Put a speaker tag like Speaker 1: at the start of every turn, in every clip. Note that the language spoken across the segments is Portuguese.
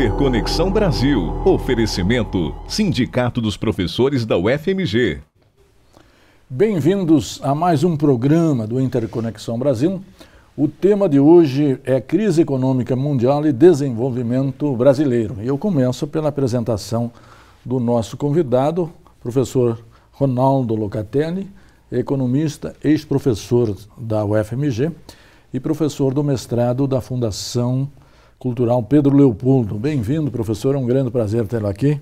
Speaker 1: Interconexão Brasil. Oferecimento: Sindicato dos Professores da UFMG.
Speaker 2: Bem-vindos a mais um programa do Interconexão Brasil. O tema de hoje é Crise Econômica Mundial e Desenvolvimento Brasileiro. E eu começo pela apresentação do nosso convidado, professor Ronaldo Locatelli, economista, ex-professor da UFMG e professor do mestrado da Fundação Cultural Pedro Leopoldo. Bem-vindo, professor, é um grande prazer tê-lo aqui.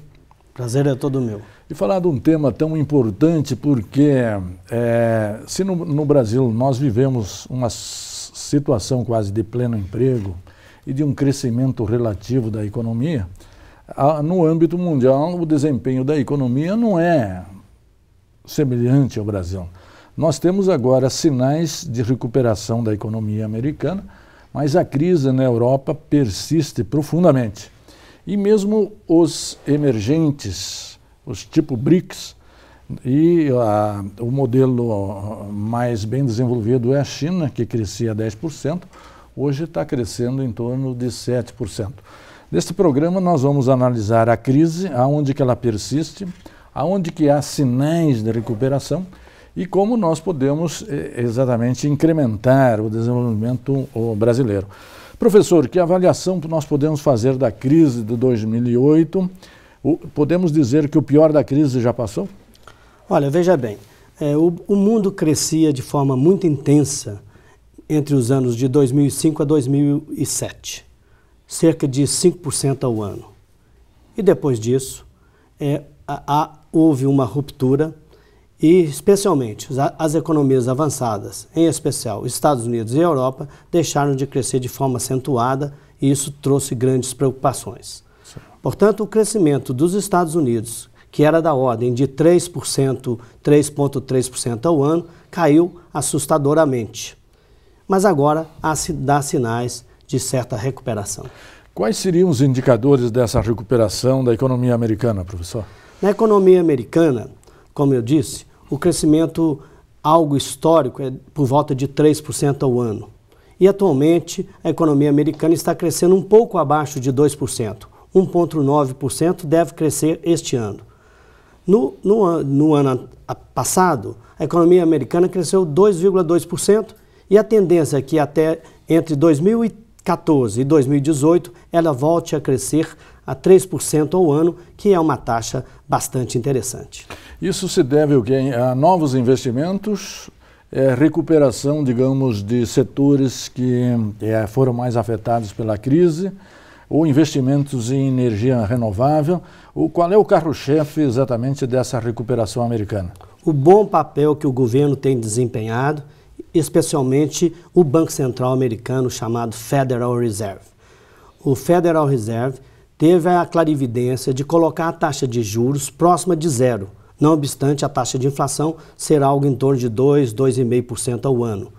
Speaker 3: Prazer é todo meu.
Speaker 2: E falar de um tema tão importante porque se no Brasil nós vivemos uma situação quase de pleno emprego e de um crescimento relativo da economia, no âmbito mundial o desempenho da economia não é semelhante ao Brasil. Nós temos agora sinais de recuperação da economia americana, mas a crise na Europa persiste profundamente. E mesmo os emergentes, os tipo BRICS, e o modelo mais bem desenvolvido é a China, que crescia 10%, hoje está crescendo em torno de 7%. Neste programa nós vamos analisar a crise, aonde que ela persiste, aonde que há sinais de recuperação e como nós podemos exatamente incrementar o desenvolvimento brasileiro. Professor, que avaliação nós podemos fazer da crise de 2008? Podemos dizer que o pior da crise já passou?
Speaker 3: Olha, veja bem, o mundo crescia de forma muito intensa entre os anos de 2005 a 2007, cerca de 5% ao ano. E depois disso, houve uma ruptura e, especialmente, as economias avançadas, em especial os Estados Unidos e a Europa, deixaram de crescer de forma acentuada e isso trouxe grandes preocupações. Sim. Portanto, o crescimento dos Estados Unidos, que era da ordem de 3%, 3,3% ao ano, caiu assustadoramente. Mas agora dá sinais de certa recuperação.
Speaker 2: Quais seriam os indicadores dessa recuperação da economia americana, professor?
Speaker 3: Na economia americana, como eu disse, o crescimento algo histórico é por volta de 3% ao ano. E atualmente a economia americana está crescendo um pouco abaixo de 2%. 1,9% deve crescer este ano. No ano passado, a economia americana cresceu 2,2% e a tendência é que até entre 2014 e 2018 ela volte a crescer a 3% ao ano, que é uma taxa bastante interessante.
Speaker 2: Isso se deve ao quê? A novos investimentos, recuperação, digamos, de setores que foram mais afetados pela crise, ou investimentos em energia renovável. Qual é o carro-chefe exatamente dessa recuperação americana?
Speaker 3: O bom papel que o governo tem desempenhado, especialmente o Banco Central americano chamado Federal Reserve. O Federal Reserve teve a clarividência de colocar a taxa de juros próxima de zero. Não obstante, a taxa de inflação ser algo em torno de 2,5% ao ano.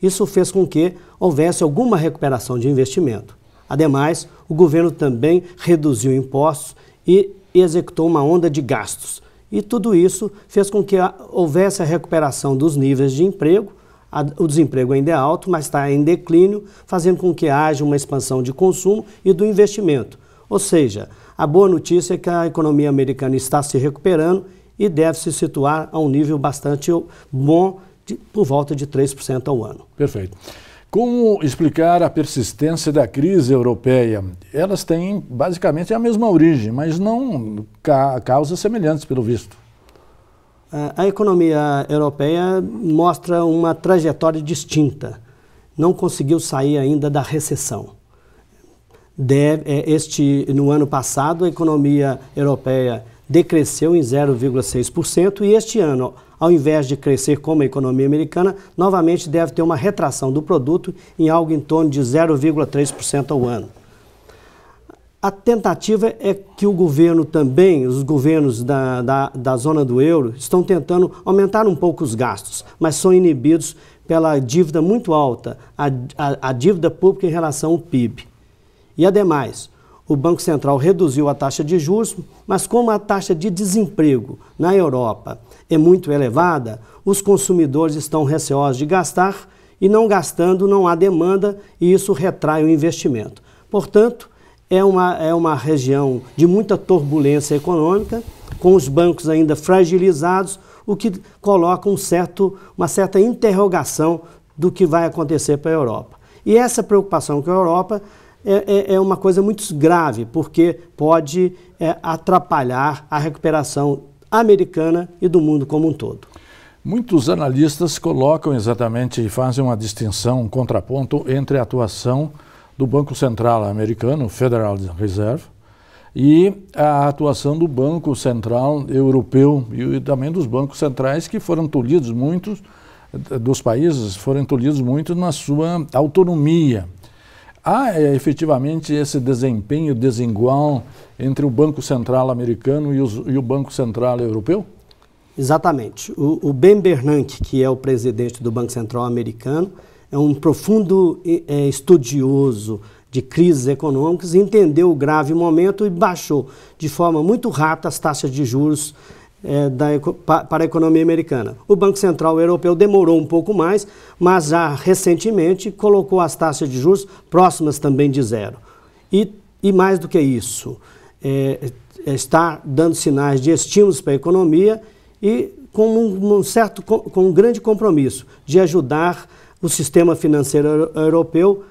Speaker 3: Isso fez com que houvesse alguma recuperação de investimento. Ademais, o governo também reduziu impostos e executou uma onda de gastos. E tudo isso fez com que houvesse a recuperação dos níveis de emprego. O desemprego ainda é alto, mas está em declínio, fazendo com que haja uma expansão de consumo e do investimento. Ou seja, a boa notícia é que a economia americana está se recuperando e deve se situar a um nível bastante bom, por volta de 3% ao ano.
Speaker 2: Perfeito. Como explicar a persistência da crise europeia? Elas têm basicamente a mesma origem, mas não causas semelhantes, pelo visto.
Speaker 3: A economia europeia mostra uma trajetória distinta. Não conseguiu sair ainda da recessão. No ano passado, a economia europeia decresceu em 0,6% e este ano, ao invés de crescer como a economia americana, novamente deve ter uma retração do produto em algo em torno de 0,3% ao ano. A tentativa é que o governo também, os governos da zona do euro, estão tentando aumentar um pouco os gastos, mas são inibidos pela dívida muito alta, a dívida pública em relação ao PIB. E, ademais, o Banco Central reduziu a taxa de juros, mas como a taxa de desemprego na Europa é muito elevada, os consumidores estão receosos de gastar e não gastando não há demanda e isso retrai o investimento. Portanto, é uma região de muita turbulência econômica, com os bancos ainda fragilizados, o que coloca uma certa interrogação do que vai acontecer para a Europa. E essa preocupação com a Europa é uma coisa muito grave, porque pode atrapalhar a recuperação americana e do mundo como um todo.
Speaker 2: Muitos analistas colocam exatamente e fazem uma distinção, um contraponto entre a atuação do Banco Central americano, Federal Reserve, e a atuação do Banco Central Europeu e também dos bancos centrais que foram tolhidos muitos dos países, foram tolhidos muito na sua autonomia. Há efetivamente esse desempenho desigual entre o Banco Central americano e o Banco Central Europeu?
Speaker 3: Exatamente. O Ben Bernanke, que é o presidente do Banco Central americano, é um profundo estudioso de crises econômicas, entendeu o grave momento e baixou de forma muito rápida as taxas de juros para a economia americana. O Banco Central Europeu demorou um pouco mais, mas já recentemente colocou as taxas de juros próximas também de zero. E mais do que isso, está dando sinais de estímulos para a economia e com um grande compromisso de ajudar o sistema financeiro europeu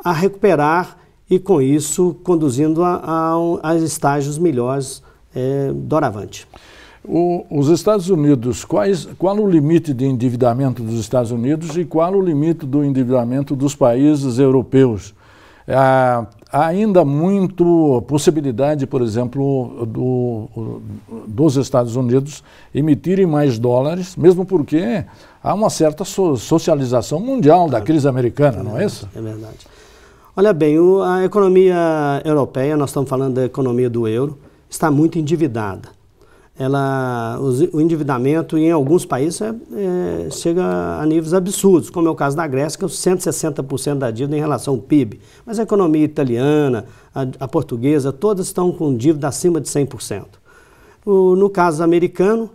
Speaker 3: a recuperar e, com isso, conduzindo a estágios melhores doravante.
Speaker 2: Os Estados Unidos, qual o limite de endividamento dos Estados Unidos e qual o limite do endividamento dos países europeus? Há ainda muito possibilidade, por exemplo, dos Estados Unidos emitirem mais dólares, mesmo porque há uma certa socialização mundial da crise americana, não é isso?
Speaker 3: É verdade. Olha bem, a economia europeia, nós estamos falando da economia do euro, está muito endividada. O endividamento em alguns países chega a níveis absurdos, como é o caso da Grécia, que é 160% da dívida em relação ao PIB. Mas a economia italiana, a portuguesa, todas estão com dívida acima de 100%. No caso americano,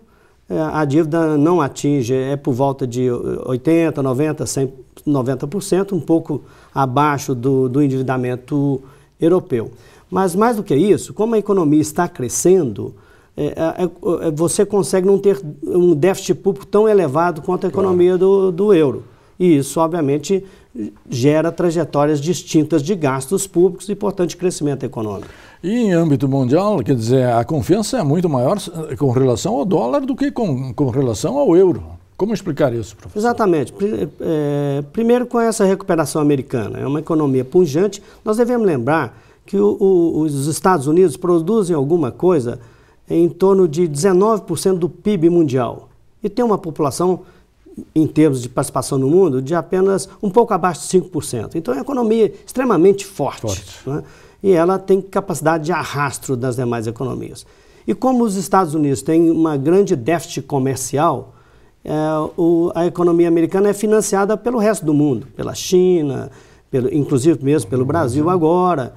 Speaker 3: a dívida não atinge, por volta de 80%, 90%, 90%, um pouco abaixo do endividamento europeu. Mas mais do que isso, como a economia está crescendo, você consegue não ter um déficit público tão elevado quanto a economia do euro. E isso, obviamente, gera trajetórias distintas de gastos públicos e, portanto, crescimento econômico.
Speaker 2: E em âmbito mundial, quer dizer, a confiança é muito maior com relação ao dólar do que com relação ao euro. Como explicar isso, professor?
Speaker 3: Exatamente. Primeiro, com essa recuperação americana, é uma economia pujante. Nós devemos lembrar que os Estados Unidos produzem alguma coisa em torno de 19% do PIB mundial. E tem uma população, em termos de participação no mundo, de apenas um pouco abaixo de 5%. Então é uma economia extremamente forte. Né? E ela tem capacidade de arrasto das demais economias. E como os Estados Unidos têm uma grande déficit comercial, a economia americana é financiada pelo resto do mundo, pela China, inclusive mesmo pelo Brasil agora,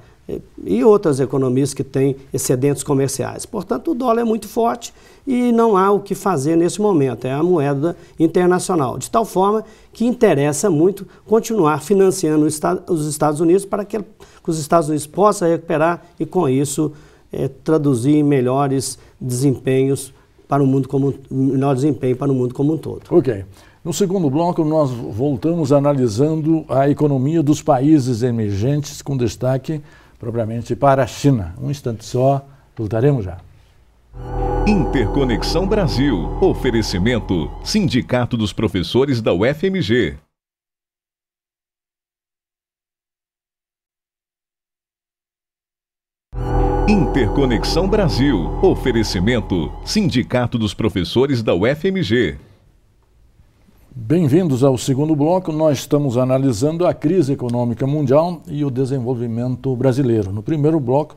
Speaker 3: e outras economias que têm excedentes comerciais. Portanto, o dólar é muito forte e não há o que fazer nesse momento, é a moeda internacional, de tal forma que interessa muito continuar financiando os Estados Unidos para que os Estados Unidos possam recuperar e, com isso, traduzir em melhores desempenhos para o mundo melhor desempenho para o mundo como um todo.
Speaker 2: Ok. No segundo bloco, nós voltamos analisando a economia dos países emergentes, com destaque propriamente para a China. Um instante só, voltaremos já.
Speaker 1: Interconexão Brasil. Oferecimento: Sindicato dos Professores da UFMG. Interconexão Brasil. Oferecimento: Sindicato dos Professores da UFMG.
Speaker 2: Bem-vindos ao segundo bloco. Nós estamos analisando a crise econômica mundial e o desenvolvimento brasileiro. No primeiro bloco,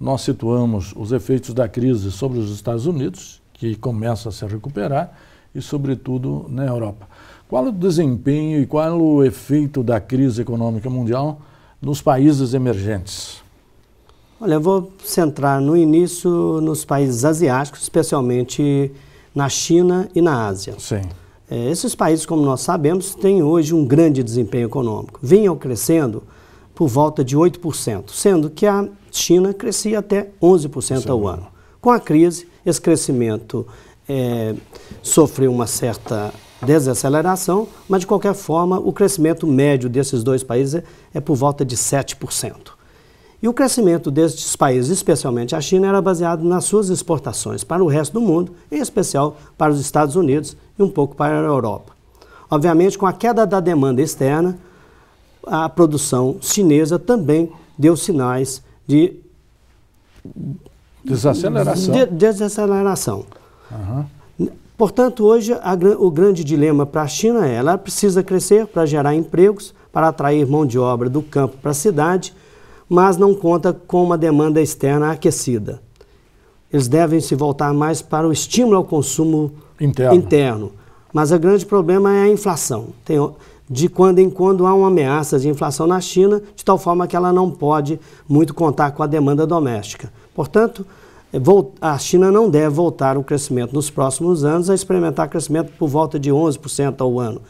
Speaker 2: nós situamos os efeitos da crise sobre os Estados Unidos, que começa a se recuperar, e sobretudo na Europa. Qual o desempenho e qual o efeito da crise econômica mundial nos países emergentes?
Speaker 3: Olha, eu vou centrar no início nos países asiáticos, especialmente na China e na Ásia.
Speaker 2: Sim.
Speaker 3: Esses países, como nós sabemos, têm hoje um grande desempenho econômico. Vinham crescendo por volta de 8%, sendo que a China crescia até 11% ao ano. Com a crise, esse crescimento sofreu uma certa desaceleração, mas de qualquer forma o crescimento médio desses dois países é por volta de 7%. E o crescimento destes países, especialmente a China, era baseado nas suas exportações para o resto do mundo, em especial para os Estados Unidos e um pouco para a Europa. Obviamente, com a queda da demanda externa, a produção chinesa também deu sinais de desaceleração. Portanto, hoje o grande dilema para a China é: ela precisa crescer para gerar empregos, para atrair mão de obra do campo para a cidade, mas não conta com uma demanda externa aquecida. Eles devem se voltar mais para o estímulo ao consumo interno. Mas o grande problema é a inflação. De quando em quando há uma ameaça de inflação na China, de tal forma que ela não pode muito contar com a demanda doméstica. Portanto, a China não deve voltar ao crescimento nos próximos anos a experimentar crescimento por volta de 11% ao ano.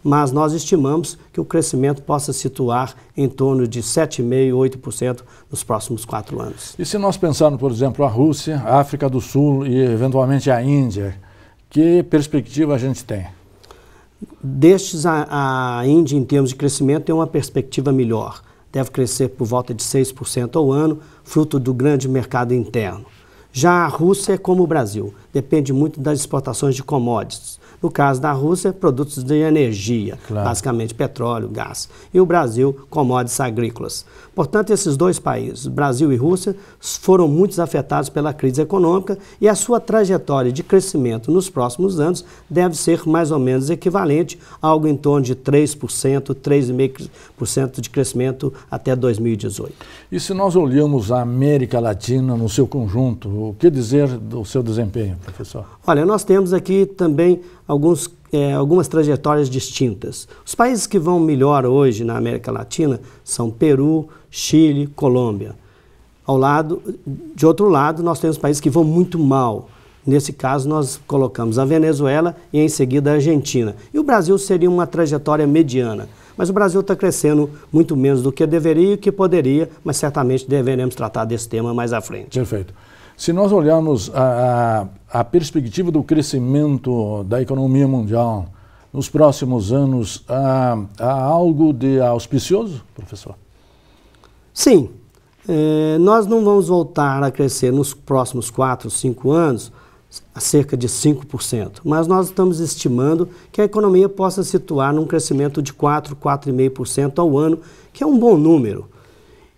Speaker 3: Mas nós estimamos que o crescimento possa situar em torno de 7,5%, 8% nos próximos 4 anos.
Speaker 2: E se nós pensarmos, por exemplo, a Rússia, a África do Sul e eventualmente a Índia, que perspectiva a gente tem?
Speaker 3: Destes, a Índia, em termos de crescimento, tem uma perspectiva melhor. Deve crescer por volta de 6% ao ano, fruto do grande mercado interno. Já a Rússia é como o Brasil, depende muito das exportações de commodities. No caso da Rússia, produtos de energia, basicamente petróleo, gás. E o Brasil, commodities agrícolas. Portanto, esses dois países, Brasil e Rússia, foram muito afetados pela crise econômica e a sua trajetória de crescimento nos próximos anos deve ser mais ou menos equivalente a algo em torno de 3%, 3,5% de crescimento até 2018.
Speaker 2: E se nós olhamos a América Latina no seu conjunto, o que dizer do seu desempenho, professor?
Speaker 3: Olha, nós temos aqui também algumas trajetórias distintas. Os países que vão melhor hoje na América Latina são Peru, Chile, Colômbia. De outro lado, nós temos países que vão muito mal. Nesse caso, nós colocamos a Venezuela e em seguida a Argentina. E o Brasil seria uma trajetória mediana. Mas o Brasil está crescendo muito menos do que deveria e o que poderia, mas certamente deveremos tratar desse tema mais à frente.
Speaker 2: Perfeito. Se nós olharmos a perspectiva do crescimento da economia mundial nos próximos anos, há algo de auspicioso, professor?
Speaker 3: Sim. Nós não vamos voltar a crescer nos próximos 4, 5 anos a cerca de 5%, mas nós estamos estimando que a economia possa situar num crescimento de 4, 4,5% ao ano, que é um bom número.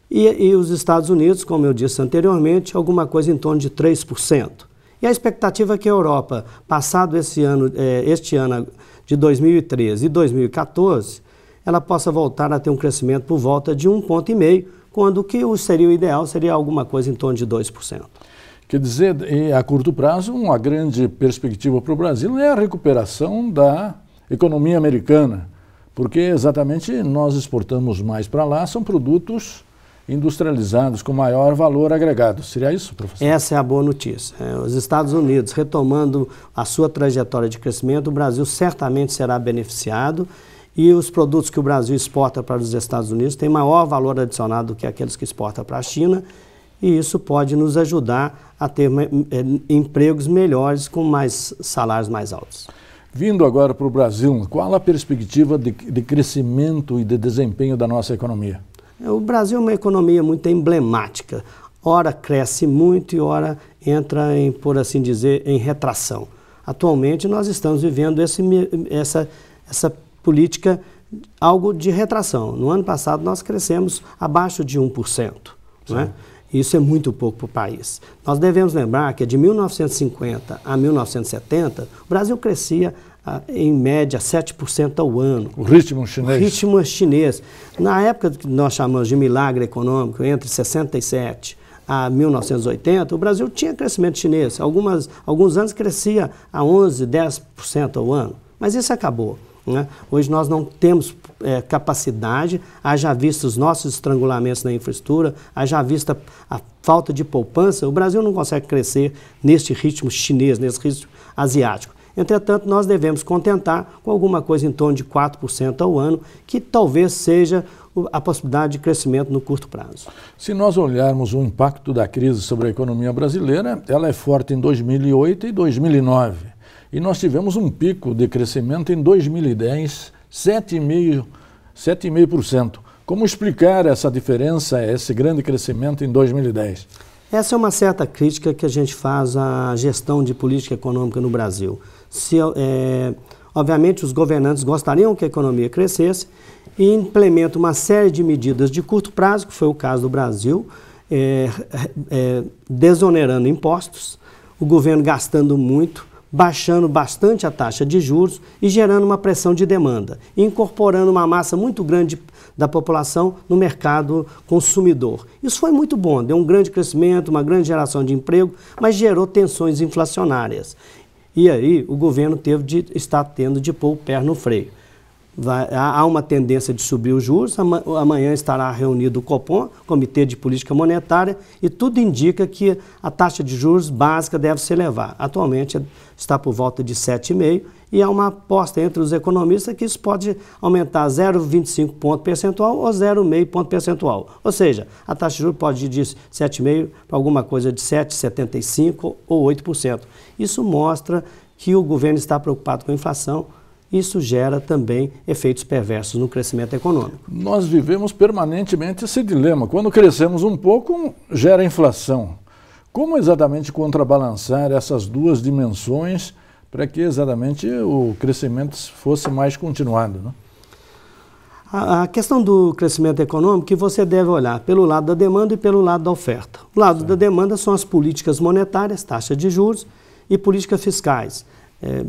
Speaker 3: E os Estados Unidos, como eu disse anteriormente, alguma coisa em torno de 3%. E a expectativa é que a Europa, passado este ano de 2013 e 2014, ela possa voltar a ter um crescimento por volta de 1,5 ponto, quando o que seria o ideal seria alguma coisa em torno de 2%.
Speaker 2: Quer dizer, a curto prazo, uma grande perspectiva para o Brasil é a recuperação da economia americana, porque exatamente nós exportamos mais para lá, são produtos industrializados com maior valor agregado. Seria isso, professor?
Speaker 3: Essa é a boa notícia. Os Estados Unidos retomando a sua trajetória de crescimento, o Brasil certamente será beneficiado e os produtos que o Brasil exporta para os Estados Unidos têm maior valor adicionado do que aqueles que exporta para a China e isso pode nos ajudar a ter empregos melhores com salários mais altos.
Speaker 2: Vindo agora para o Brasil, qual a perspectiva de crescimento e de desempenho da nossa economia?
Speaker 3: O Brasil é uma economia muito emblemática. Ora cresce muito e ora entra por assim dizer, em retração. Atualmente nós estamos vivendo essa política, algo de retração. No ano passado nós crescemos abaixo de 1%. Né? Isso é muito pouco para o país. Nós devemos lembrar que de 1950 a 1970, o Brasil crescia em média 7% ao ano.
Speaker 2: O ritmo chinês.
Speaker 3: O ritmo chinês. Na época que nós chamamos de milagre econômico, entre 67 a 1980, o Brasil tinha crescimento chinês. Alguns anos crescia a 11%, 10% ao ano. Mas isso acabou. Né? Hoje nós não temos capacidade, haja visto os nossos estrangulamentos na infraestrutura, haja vista a falta de poupança, o Brasil não consegue crescer neste ritmo chinês, nesse ritmo asiático. Entretanto, nós devemos contentar com alguma coisa em torno de 4% ao ano, que talvez seja a possibilidade de crescimento no curto prazo.
Speaker 2: Se nós olharmos o impacto da crise sobre a economia brasileira, ela é forte em 2008 e 2009. E nós tivemos um pico de crescimento em 2010, 7,5%. Como explicar essa diferença, esse grande crescimento em 2010?
Speaker 3: Essa é uma certa crítica que a gente faz à gestão de política econômica no Brasil. Obviamente, os governantes gostariam que a economia crescesse e implementam uma série de medidas de curto prazo, que foi o caso do Brasil, desonerando impostos, o governo gastando muito, baixando bastante a taxa de juros e gerando uma pressão de demanda, incorporando uma massa muito grande da população no mercado consumidor. Isso foi muito bom, deu um grande crescimento, uma grande geração de emprego, mas gerou tensões inflacionárias. E aí o governo está tendo de pôr o pé no freio. Há uma tendência de subir os juros, amanhã estará reunido o Copom, Comitê de Política Monetária, e tudo indica que a taxa de juros básica deve se elevar. Atualmente está por volta de 7,5%, e há uma aposta entre os economistas que isso pode aumentar 0,25 ponto percentual ou 0,5 ponto percentual. Ou seja, a taxa de juros pode ir de 7,5% para alguma coisa de 7,75% ou 8%. Isso mostra que o governo está preocupado com a inflação. Isso gera também efeitos perversos no crescimento econômico.
Speaker 2: Nós vivemos permanentemente esse dilema. Quando crescemos um pouco, gera inflação. Como exatamente contrabalançar essas duas dimensões para que exatamente o crescimento fosse mais continuado, né?
Speaker 3: A questão do crescimento econômico que você deve olhar pelo lado da demanda e pelo lado da oferta. O lado da demanda são as políticas monetárias, taxa de juros, e políticas fiscais.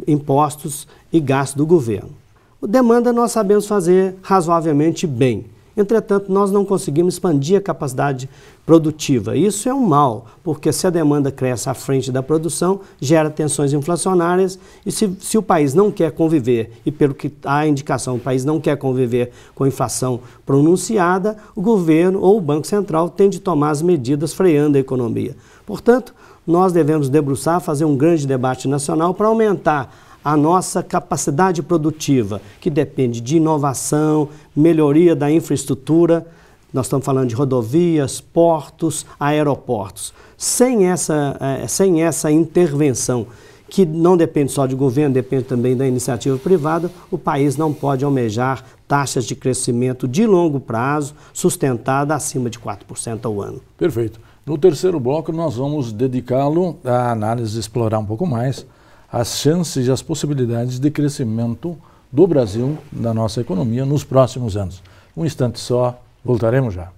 Speaker 3: Impostos e gastos do governo. O demanda nós sabemos fazer razoavelmente bem. Entretanto, nós não conseguimos expandir a capacidade produtiva. Isso é um mal, porque se a demanda cresce à frente da produção, gera tensões inflacionárias e se o país não quer conviver, e pelo que há a indicação, o país não quer conviver com a inflação pronunciada, o governo ou o Banco Central tem de tomar as medidas freando a economia. Portanto, nós devemos debruçar, fazer um grande debate nacional para aumentar a nossa capacidade produtiva, que depende de inovação, melhoria da infraestrutura. Nós estamos falando de rodovias, portos, aeroportos. Sem essa intervenção, que não depende só do governo, depende também da iniciativa privada, o país não pode almejar taxas de crescimento de longo prazo sustentada acima de 4% ao ano.
Speaker 2: Perfeito. No terceiro bloco, nós vamos dedicá-lo à análise, explorar um pouco mais as chances e as possibilidades de crescimento do Brasil, da nossa economia, nos próximos anos. Um instante só, voltaremos já.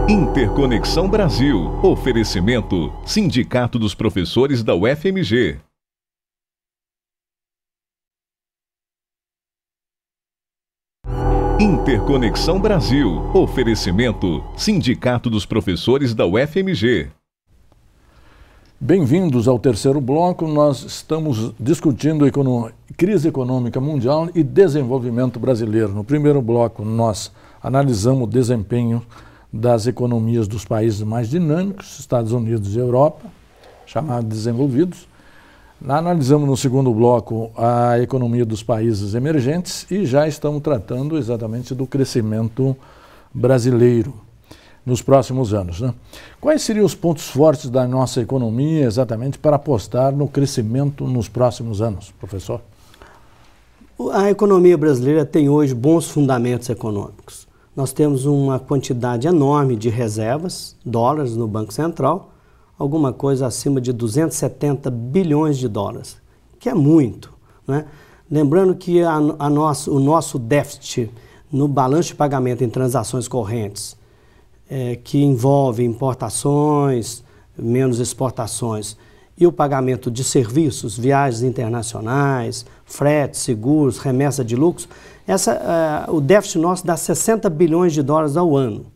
Speaker 1: Interconexão Brasil. Oferecimento: Sindicato dos Professores da UFMG. Interconexão Brasil. Oferecimento: Sindicato dos Professores da UFMG.
Speaker 2: Bem-vindos ao terceiro bloco. Nós estamos discutindo crise econômica mundial e desenvolvimento brasileiro. No primeiro bloco, nós analisamos o desempenho das economias dos países mais dinâmicos, Estados Unidos e Europa, chamados desenvolvidos. Analisamos no segundo bloco a economia dos países emergentes e já estamos tratando exatamente do crescimento brasileiro nos próximos anos, né? Quais seriam os pontos fortes da nossa economia exatamente para apostar no crescimento nos próximos anos, professor?
Speaker 3: A economia brasileira tem hoje bons fundamentos econômicos. Nós temos uma quantidade enorme de reservas, dólares no Banco Central, alguma coisa acima de 270 bilhões de dólares, que é muito, né? Lembrando que o nosso déficit no balanço de pagamento em transações correntes, que envolve importações, menos exportações, e o pagamento de serviços, viagens internacionais, fretes, seguros, remessa de lucros, o déficit nosso dá 60 bilhões de dólares ao ano.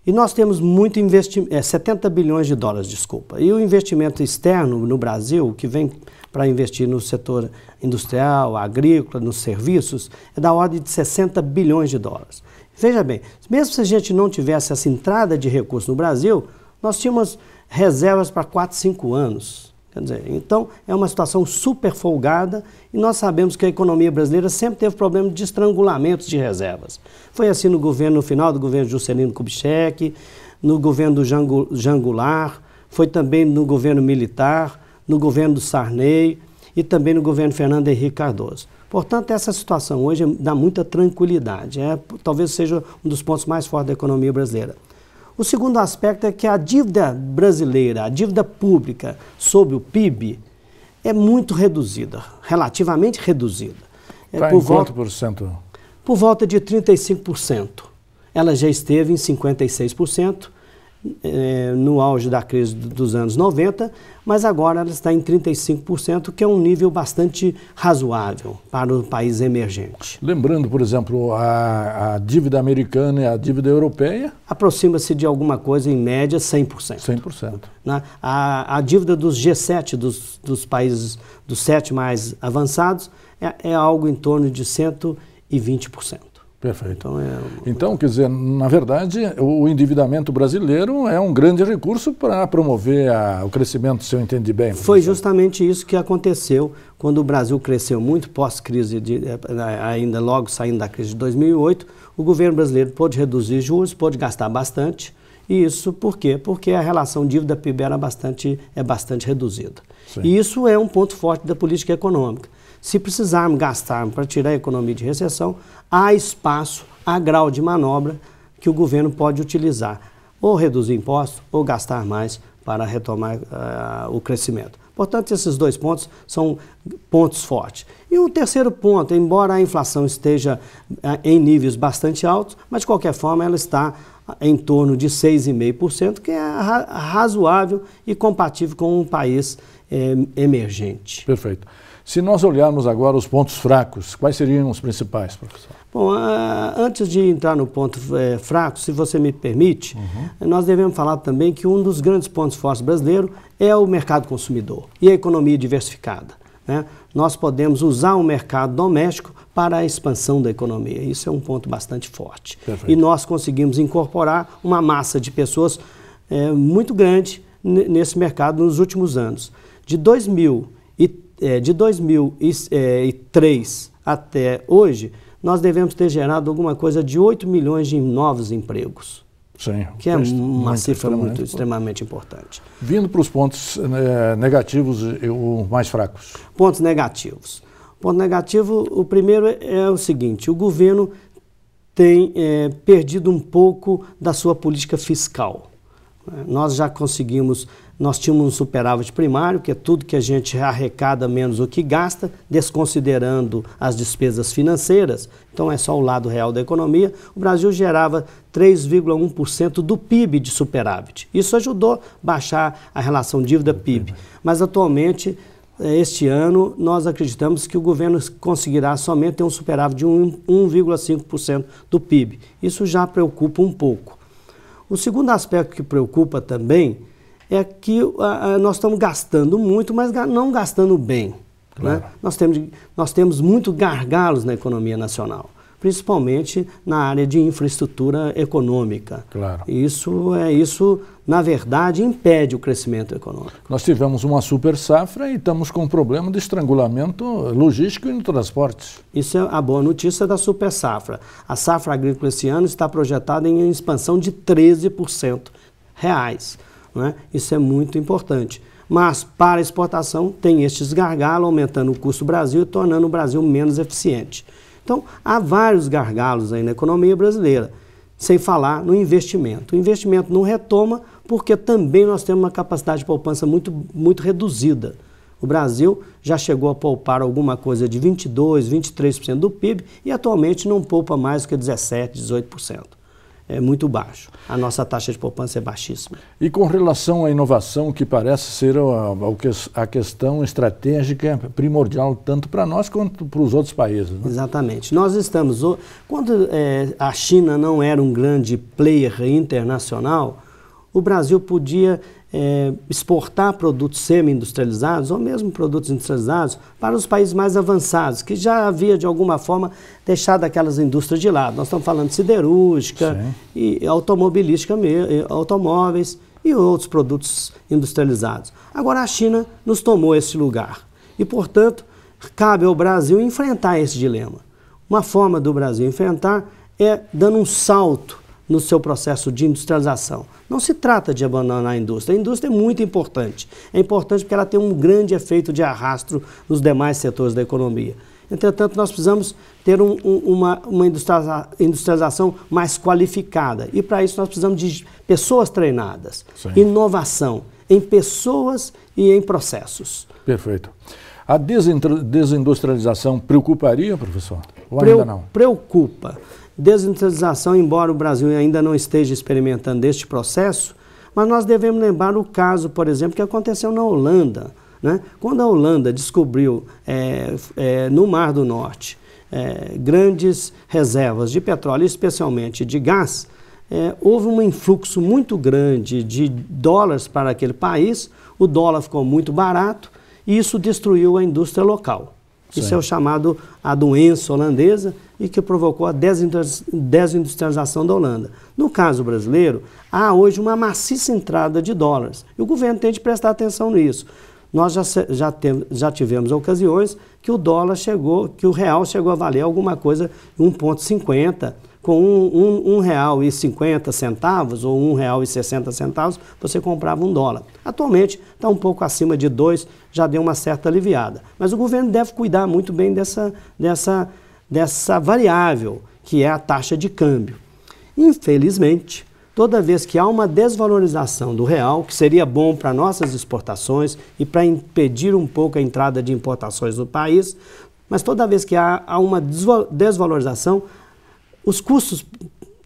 Speaker 3: E nós temos muito investimento, 70 bilhões de dólares, desculpa. E o investimento externo no Brasil, que vem para investir no setor industrial, agrícola, nos serviços, é da ordem de 60 bilhões de dólares. Veja bem, mesmo se a gente não tivesse essa entrada de recursos no Brasil, nós tínhamos reservas para 4, 5 anos. Quer dizer, então, é uma situação super folgada e nós sabemos que a economia brasileira sempre teve problema de estrangulamentos de reservas. Foi assim no final do governo Juscelino Kubitschek, no governo do Jean Goulart, foi também no governo militar, no governo do Sarney e também no governo Fernando Henrique Cardoso. Portanto, essa situação hoje dá muita tranquilidade. Talvez seja um dos pontos mais fortes da economia brasileira. O segundo aspecto é que a dívida brasileira, a dívida pública sobre o PIB é muito reduzida, relativamente reduzida.
Speaker 2: Está em quanto por cento?
Speaker 3: Por volta de 35%. Ela já esteve em 56%. No auge da crise dos anos 90, mas agora ela está em 35%, que é um nível bastante razoável para o país emergente.
Speaker 2: Lembrando, por exemplo, a dívida americana e a dívida europeia?
Speaker 3: Aproxima-se de alguma coisa, em média, 100%.
Speaker 2: 100%.
Speaker 3: A dívida dos G7, dos países dos 7 mais avançados, é algo em torno de 120%.
Speaker 2: Perfeito. Então, quer dizer, na verdade, o endividamento brasileiro é um grande recurso para promover o crescimento, se eu entendi bem.
Speaker 3: Foi justamente isso que aconteceu quando o Brasil cresceu muito, pós-crise, ainda logo saindo da crise de 2008, o governo brasileiro pôde reduzir juros, pôde gastar bastante. E isso por quê? Porque a relação dívida-PIB é bastante reduzida. Sim. E isso é um ponto forte da política econômica. Se precisarmos gastar para tirar a economia de recessão, há espaço, há grau de manobra que o governo pode utilizar. Ou reduzir impostos, ou gastar mais para retomar o crescimento. Portanto, esses dois pontos são pontos fortes. E o terceiro ponto, embora a inflação esteja em níveis bastante altos, mas de qualquer forma ela está em torno de 6,5%, que é razoável e compatível com um país emergente.
Speaker 2: Perfeito. Se nós olharmos agora os pontos fracos, quais seriam os principais, professor?
Speaker 3: Bom, antes de entrar no ponto fraco, se você me permite, nós devemos falar também que um dos grandes pontos fortes brasileiro é o mercado consumidor e a economia diversificada, né? Nós podemos usar o mercado doméstico para a expansão da economia. Isso é um ponto bastante forte. Perfeito. E nós conseguimos incorporar uma massa de pessoas muito grande nesse mercado nos últimos anos. De 2003 até hoje, nós devemos ter gerado alguma coisa de 8 milhões de novos empregos.
Speaker 2: Sim,
Speaker 3: que é uma cifra extremamente importante.
Speaker 2: Vindo para os pontos negativos e os mais fracos.
Speaker 3: Pontos negativos. Ponto negativo, o primeiro é o seguinte: o governo tem perdido um pouco da sua política fiscal. Nós já conseguimos, nós tínhamos um superávit primário, que é tudo que a gente arrecada menos o que gasta, desconsiderando as despesas financeiras, então é só o lado real da economia. O Brasil gerava 3,1% do PIB de superávit. Isso ajudou a baixar a relação dívida-PIB. Mas atualmente, este ano, nós acreditamos que o governo conseguirá somente ter um superávit de 1,5% do PIB. Isso já preocupa um pouco. O segundo aspecto que preocupa também é que nós estamos gastando muito, mas não gastando bem. Claro. Né? Nós temos muito gargalos na economia nacional, principalmente na área de infraestrutura econômica.
Speaker 2: Claro.
Speaker 3: Isso, na verdade, impede o crescimento econômico.
Speaker 2: Nós tivemos uma super safra e estamos com um problema de estrangulamento logístico e no transporte.
Speaker 3: Isso é a boa notícia da super safra. A safra agrícola esse ano está projetada em expansão de 13% reais. Né? Isso é muito importante. Mas, para a exportação, tem estes gargalos, aumentando o custo do Brasil e tornando o Brasil menos eficiente. Então, há vários gargalos aí na economia brasileira, sem falar no investimento. O investimento não retoma porque também nós temos uma capacidade de poupança muito reduzida. O Brasil já chegou a poupar alguma coisa de 22%, 23% do PIB e atualmente não poupa mais do que 17%, 18%. É muito baixo. A nossa taxa de poupança é baixíssima.
Speaker 2: E com relação à inovação, que parece ser a questão estratégica primordial, tanto para nós quanto para os outros países. Né?
Speaker 3: Exatamente. Nós estamos... Quando a China não era um grande player internacional, o Brasil podia exportar produtos semi-industrializados ou mesmo produtos industrializados para os países mais avançados, que já havia, de alguma forma, deixado aquelas indústrias de lado. Nós estamos falando de siderúrgica e automobilística, automóveis e outros produtos industrializados. Agora a China nos tomou esse lugar e, portanto, cabe ao Brasil enfrentar esse dilema. Uma forma do Brasil enfrentar é dando um salto no seu processo de industrialização. Não se trata de abandonar a indústria é muito importante. É importante porque ela tem um grande efeito de arrasto nos demais setores da economia. Entretanto, nós precisamos ter uma industrialização mais qualificada. E para isso nós precisamos de pessoas treinadas. Sim. Inovação em pessoas e em processos.
Speaker 2: Perfeito. A desindustrialização preocuparia, professor? Ou ainda não?
Speaker 3: Preocupa. Desindustrialização, embora o Brasil ainda não esteja experimentando este processo, mas nós devemos lembrar o caso, por exemplo, que aconteceu na Holanda. Né? Quando a Holanda descobriu no Mar do Norte grandes reservas de petróleo, especialmente de gás, houve um influxo muito grande de dólares para aquele país, o dólar ficou muito barato e isso destruiu a indústria local. Sim. Isso é o chamado a doença holandesa e que provocou a desindustrialização da Holanda. No caso brasileiro, há hoje uma maciça entrada de dólares e o governo tem de prestar atenção nisso. Nós já tivemos ocasiões que que o real chegou a valer alguma coisa 1,50, com R$1,50 ou R$1,60 você comprava $1. Atualmente está um pouco acima de 2, já deu uma certa aliviada. Mas o governo deve cuidar muito bem dessa variável, que é a taxa de câmbio. Infelizmente, toda vez que há uma desvalorização do real, que seria bom para nossas exportações e para impedir um pouco a entrada de importações no país, mas toda vez que há uma desvalorização, os custos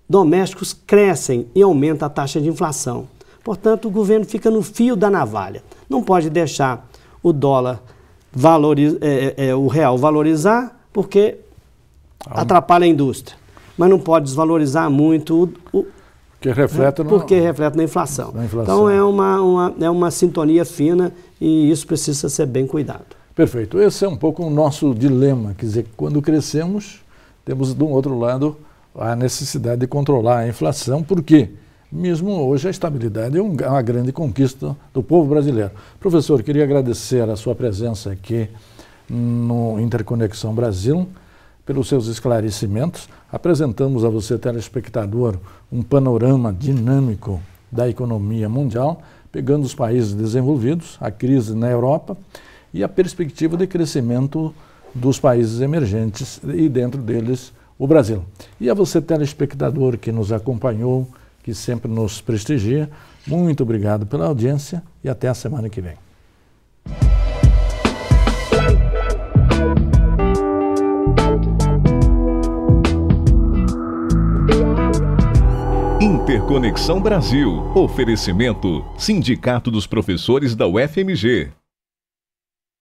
Speaker 3: domésticos crescem e aumenta a taxa de inflação. Portanto, o governo fica no fio da navalha. Não pode deixar o o real valorizar, porque atrapalha a indústria. Mas não pode desvalorizar muito
Speaker 2: porque reflete
Speaker 3: na inflação. Então é uma sintonia fina e isso precisa ser bem cuidado.
Speaker 2: Perfeito. Esse é um pouco o nosso dilema. Quer dizer, quando crescemos, temos do outro lado a necessidade de controlar a inflação, porque mesmo hoje a estabilidade é uma grande conquista do povo brasileiro. Professor, queria agradecer a sua presença aqui no Interconexão Brasil, pelos seus esclarecimentos. Apresentamos a você, telespectador, um panorama dinâmico da economia mundial, pegando os países desenvolvidos, a crise na Europa e a perspectiva de crescimento dos países emergentes e dentro deles o Brasil. E a você, telespectador, que nos acompanhou, que sempre nos prestigia, muito obrigado pela audiência e até a semana que vem.
Speaker 1: Interconexão Brasil. Oferecimento: Sindicato dos Professores da UFMG.